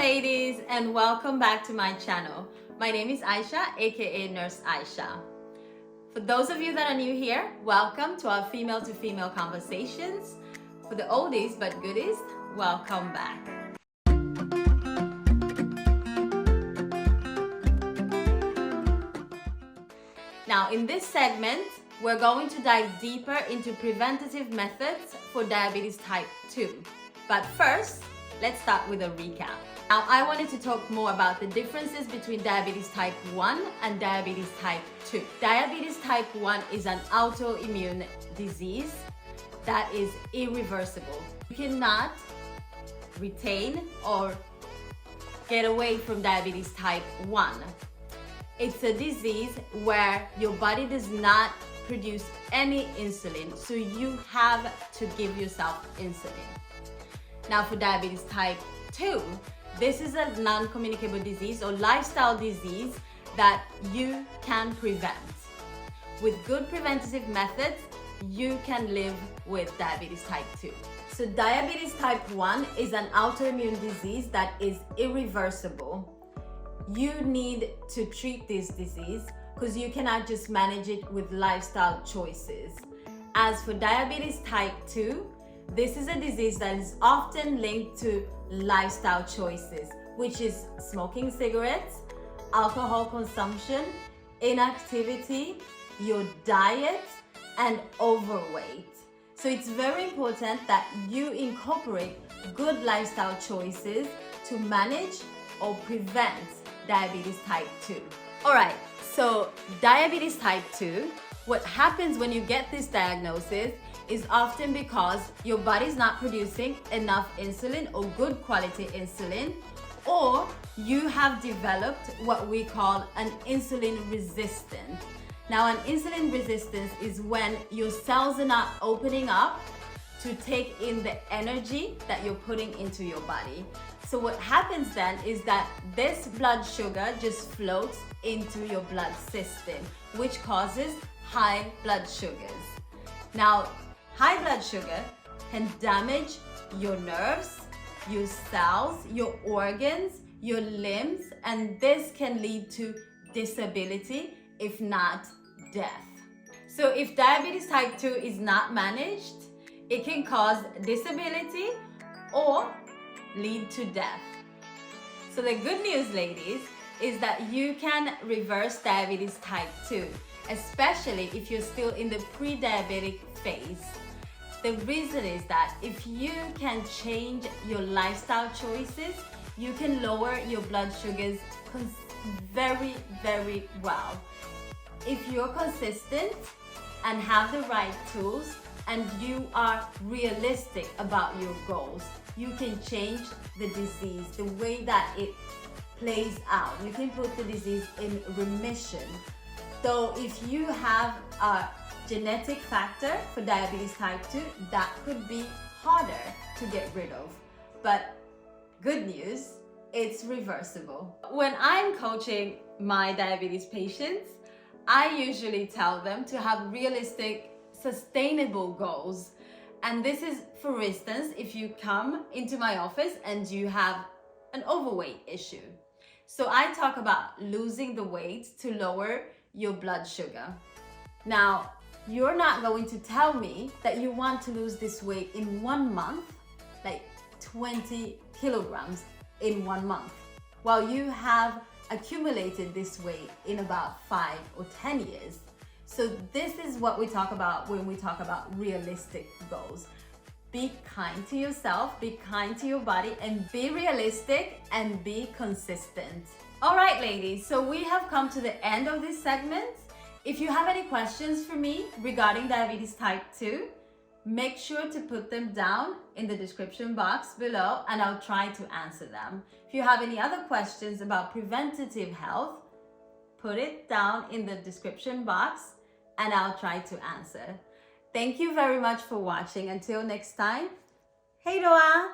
ladies, and welcome back to my channel. My name is Aisha, aka Nurse Aisha. For those of you that are new here, welcome to our female to female conversations. For the oldies but goodies, welcome back. Now in this segment, we're going to dive deeper into preventative methods for diabetes type 2. But first, let's start with a recap. Now, I wanted to talk more about the differences between diabetes type 1 and diabetes type 2. Diabetes type 1 is an autoimmune disease that is irreversible. You cannot retain or get away from diabetes type 1. It's a disease where your body does not produce any insulin, so you have to give yourself insulin. Now for diabetes type 2, this is a non-communicable disease or lifestyle disease that you can prevent. With good preventative methods, you can live with diabetes type 2. So diabetes type 1 is an autoimmune disease that is irreversible. You need to treat this disease because you cannot just manage it with lifestyle choices. As for diabetes type 2, this is a disease that is often linked to lifestyle choices, which is smoking cigarettes, alcohol consumption, inactivity, your diet, and overweight. So it's very important that you incorporate good lifestyle choices to manage or prevent diabetes type 2. All right, so diabetes type 2, what happens when you get this diagnosis is often because your body is not producing enough insulin or good quality insulin, or you have developed what we call an insulin resistance. Now, an insulin resistance is when your cells are not opening up to take in the energy that you're putting into your body. So what happens then is that this blood sugar just floats into your blood system, which causes high blood sugars. Now, high blood sugar can damage your nerves, your cells, your organs, your limbs, and this can lead to disability, if not death. So if diabetes type 2 is not managed, it can cause disability or lead to death. So the good news, ladies, is that you can reverse diabetes type 2, especially if you're still in the pre-diabetic phase. The reason is that if you can change your lifestyle choices, you can lower your blood sugars very, very well. If you're consistent and have the right tools and you are realistic about your goals, you can change the disease, the way that it plays out. You can put the disease in remission. So if you have a genetic factor for diabetes type 2, that could be harder to get rid of. But good news, it's reversible. When I'm coaching my diabetes patients, I usually tell them to have realistic, sustainable goals. And this is, for instance, if you come into my office and you have an overweight issue. So I talk about losing the weight to lower your blood sugar. Now, you're not going to tell me that you want to lose this weight in 1 month, like 20 kilograms in 1 month, while you have accumulated this weight in about 5 or 10 years. So this is what we talk about when we talk about realistic goals. Be kind to yourself, be kind to your body, and be realistic and be consistent. All right, ladies, so we have come to the end of this segment. If you have any questions for me regarding diabetes type 2, make sure to put them down in the description box below and I'll try to answer them. If you have any other questions about preventative health, put it down in the description box and I'll try to answer. Thank you very much for watching. Until next time, hey Doa!